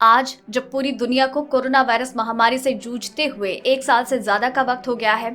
आज जब पूरी दुनिया को कोरोना वायरस महामारी से जूझते हुए 1 साल से ज्यादा का वक्त हो गया है,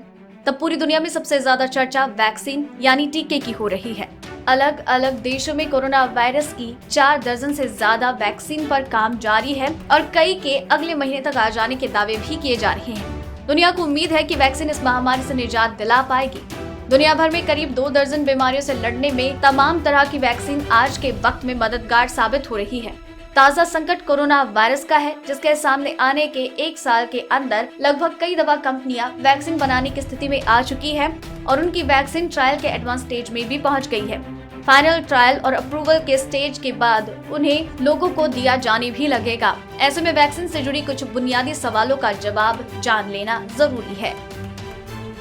तब पूरी दुनिया में सबसे ज्यादा चर्चा वैक्सीन यानी टीके की हो रही है। अलग अलग देशों में कोरोना वायरस की 4 दर्जन से ज्यादा वैक्सीन पर काम जारी है और कई के अगले महीने तक आ जाने के दावे भी किए जा रहे हैं। दुनिया को उम्मीद है कि वैक्सीन इस महामारी से निजात दिला पाएगी। दुनिया भर में करीब 2 दर्जन बीमारियों से लड़ने में तमाम तरह की वैक्सीन आज के वक्त में मददगार साबित हो रही है। ताज़ा संकट कोरोना वायरस का है, जिसके सामने आने के 1 साल के अंदर लगभग कई दवा कंपनियां वैक्सीन बनाने की स्थिति में आ चुकी है और उनकी वैक्सीन ट्रायल के एडवांस स्टेज में भी पहुंच गई है। फाइनल ट्रायल और अप्रूवल के स्टेज के बाद उन्हें लोगों को दिया जाने भी लगेगा। ऐसे में वैक्सीन से जुड़ी कुछ बुनियादी सवालों का जवाब जान लेना जरूरी है।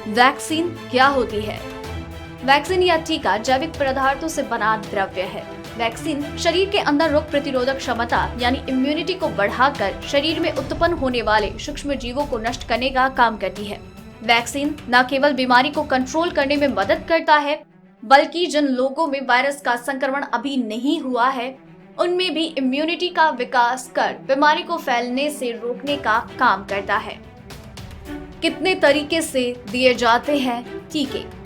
वैक्सीन क्या होती है? वैक्सीन या टीका जैविक पदार्थों से बना द्रव्य है। वैक्सीन शरीर के अंदर रोग प्रतिरोधक क्षमता यानी इम्यूनिटी को बढ़ाकर शरीर में उत्पन्न होने वाले सूक्ष्म जीवों को नष्ट करने का काम करती है। वैक्सीन न केवल बीमारी को कंट्रोल करने में मदद करता है, बल्कि जिन लोगों में वायरस का संक्रमण अभी नहीं हुआ है, उनमें भी इम्यूनिटी का विकास कर बीमारी को फैलने से रोकने का काम करता है। कितने तरीके से दिए जाते हैं टीके?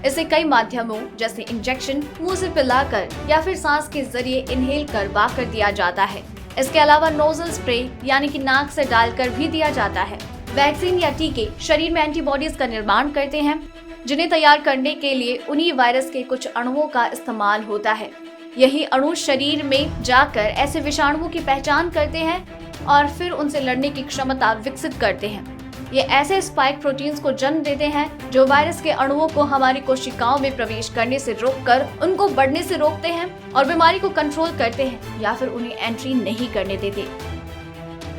इसे कई माध्यमों जैसे इंजेक्शन, मुंह से पिलाकर या फिर सांस के जरिए इनहेल करवा कर दिया जाता है। इसके अलावा नोजल स्प्रे यानी कि नाक से डालकर भी दिया जाता है। वैक्सीन या टीके शरीर में एंटीबॉडीज का निर्माण करते हैं, जिन्हें तैयार करने के लिए उन्हीं वायरस के कुछ अणुओं का इस्तेमाल होता है। यही अणु शरीर में जाकर ऐसे विषाणुओं की पहचान करते हैं और फिर उनसे लड़ने की क्षमता विकसित करते हैं। ये ऐसे स्पाइक प्रोटीन्स को जन्म देते हैं जो वायरस के अणुओं को हमारी कोशिकाओं में प्रवेश करने से रोककर उनको बढ़ने से रोकते हैं और बीमारी को कंट्रोल करते हैं या फिर उन्हें एंट्री नहीं करने देते।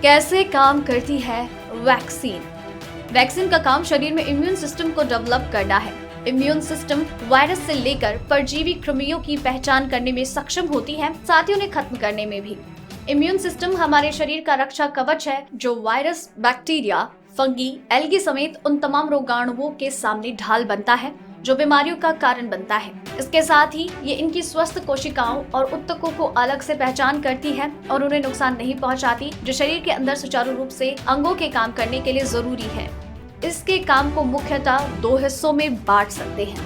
कैसे काम करती है वैक्सीन? वैक्सीन का काम शरीर में इम्यून सिस्टम को डेवलप करना है। इम्यून सिस्टम वायरस से लेकर परजीवी कृमियों की पहचान करने में सक्षम होती है, साथ ही उन्हें खत्म करने में भी। इम्यून सिस्टम हमारे शरीर का रक्षा कवच है, जो वायरस, बैक्टीरिया, फंगी, एल्गी समेत उन तमाम रोगाणुओं के सामने ढाल बनता है जो बीमारियों का कारण बनता है। इसके साथ ही ये इनकी स्वस्थ कोशिकाओं और उत्तकों को अलग से पहचान करती है और उन्हें नुकसान नहीं पहुंचाती, जो शरीर के अंदर सुचारू रूप से अंगों के काम करने के लिए जरूरी है। इसके काम को मुख्यतः 2 हिस्सों में बांट सकते हैं।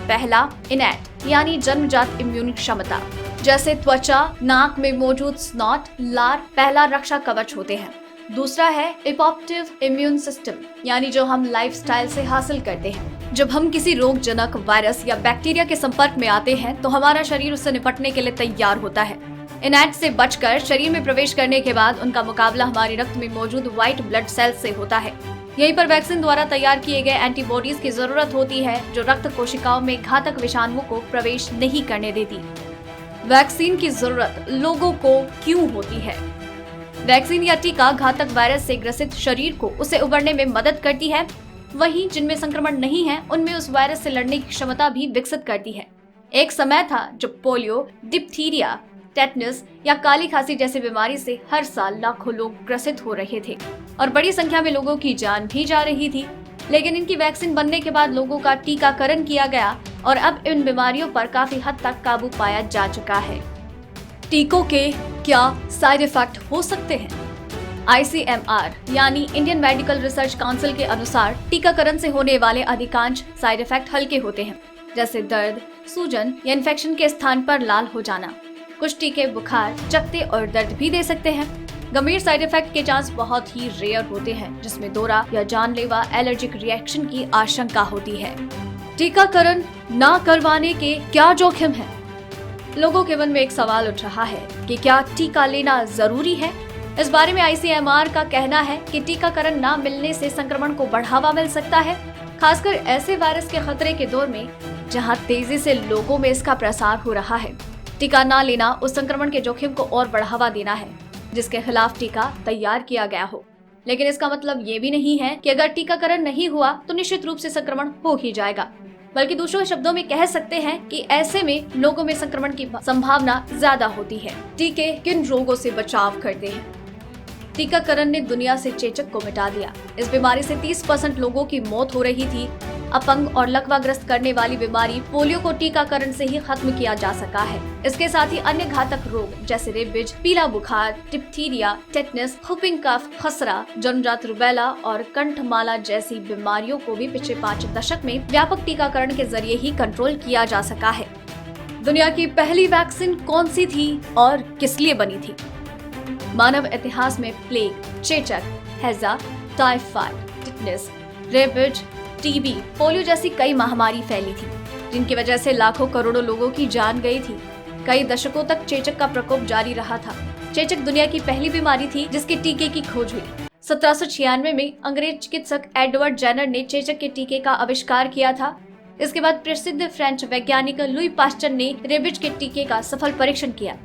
पहला, इनैट यानी जन्मजात इम्यून क्षमता, जैसे त्वचा, नाक में मौजूद स्नॉट, लार पहला रक्षा कवच होते हैं। दूसरा है एडॉप्टिव इम्यून सिस्टम, यानी जो हम लाइफस्टाइल से हासिल करते हैं। जब हम किसी रोगजनक वायरस या बैक्टीरिया के संपर्क में आते हैं तो हमारा शरीर उससे निपटने के लिए तैयार होता है। इनैट से बचकर शरीर में प्रवेश करने के बाद उनका मुकाबला हमारे रक्त में मौजूद व्हाइट ब्लड सेल से होता है। यहीं पर वैक्सीन द्वारा तैयार किए गए एंटीबॉडीज की जरूरत होती है, जो रक्त कोशिकाओं में घातक विषाणुओं को प्रवेश नहीं करने देती। वैक्सीन की जरूरत लोगों को क्यों होती है? वैक्सीन या टीका घातक वायरस से ग्रसित शरीर को उसे उबरने में मदद करती है, वहीं जिनमें संक्रमण नहीं है उनमें उस वायरस से लड़ने की क्षमता भी विकसित करती है। एक समय था जब पोलियो, डिप्थीरिया, टेटनस या काली खांसी जैसी बीमारी से हर साल लाखों लोग ग्रसित हो रहे थे और बड़ी संख्या में लोगों की जान भी जा रही थी। लेकिन इनकी वैक्सीन बनने के बाद लोगों का टीकाकरण किया गया और अब इन बीमारियों पर काफी हद तक काबू पाया जा चुका है। टीकों के क्या साइड इफेक्ट हो सकते हैं? ICMR यानी इंडियन मेडिकल रिसर्च काउंसिल के अनुसार टीकाकरण से होने वाले अधिकांश साइड इफेक्ट हल्के होते हैं, जैसे दर्द, सूजन या इन्फेक्शन के स्थान पर लाल हो जाना। कुछ टीके बुखार, चकत्ते और दर्द भी दे सकते हैं। गंभीर साइड इफेक्ट के चांस बहुत ही रेयर होते हैं, जिसमें दौरा या जानलेवा एलर्जिक रिएक्शन की आशंका होती है। टीकाकरण न करवाने के क्या जोखिम है? लोगों के मन में एक सवाल उठ रहा है कि क्या टीका लेना जरूरी है? इस बारे में ICMR का कहना है कि टीकाकरण न मिलने से संक्रमण को बढ़ावा मिल सकता है, खासकर ऐसे वायरस के खतरे के दौर में जहां तेजी से लोगों में इसका प्रसार हो रहा है। टीका न लेना उस संक्रमण के जोखिम को और बढ़ावा देना है जिसके खिलाफ टीका तैयार किया गया हो। लेकिन इसका मतलब ये भी नहीं है कि अगर टीकाकरण नहीं हुआ तो निश्चित रूप से संक्रमण हो ही जाएगा, बल्कि दूसरे शब्दों में कह सकते हैं कि ऐसे में लोगों में संक्रमण की संभावना ज्यादा होती है। टीके किन रोगों से बचाव करते हैं? टीकाकरण ने दुनिया से चेचक को मिटा दिया। इस बीमारी से 30% लोगों की मौत हो रही थी। अपंग और लकवाग्रस्त करने वाली बीमारी पोलियो को टीकाकरण से ही खत्म किया जा सका है। इसके साथ ही अन्य घातक रोग जैसे रेबीज, पीला बुखार, डिप्थीरिया, टेटनस, व्हूपिंग कफ, खसरा, जन्मजात रूबेला और कंठमाला जैसी बीमारियों को भी पिछले 5 दशक में व्यापक टीकाकरण के जरिए ही कंट्रोल किया जा सका है। दुनिया की पहली वैक्सीन कौन सी थी और किस लिए बनी थी? मानव इतिहास में प्लेग, चेचक, हैजा, typhoid, tetanus, rabies, TB, polio जैसी कई महामारी फैली थी, जिनकी वजह से लाखों करोड़ों लोगों की जान गई थी। कई दशकों तक चेचक का प्रकोप जारी रहा था। चेचक दुनिया की पहली बीमारी थी जिसके टीके की खोज हुई। 1796 में अंग्रेज चिकित्सक एडवर्ड जेनर ने चेचक के टीके का आविष्कार किया था। इसके बाद प्रसिद्ध फ्रेंच वैज्ञानिक लुई पास्चर ने रेबीज के टीके का सफल परीक्षण किया।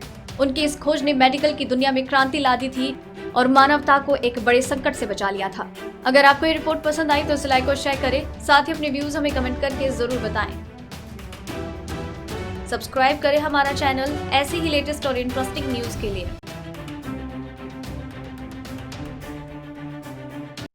उनकी इस खोज ने मेडिकल की दुनिया में क्रांति ला दी थी और मानवता को एक बड़े संकट से बचा लिया था। अगर आपको ये रिपोर्ट पसंद आई तो इसे लाइक और शेयर करें, साथ ही अपने व्यूज हमें कमेंट करके जरूर बताएं। सब्सक्राइब करें हमारा चैनल ऐसे ही लेटेस्ट और इंटरेस्टिंग न्यूज के लिए।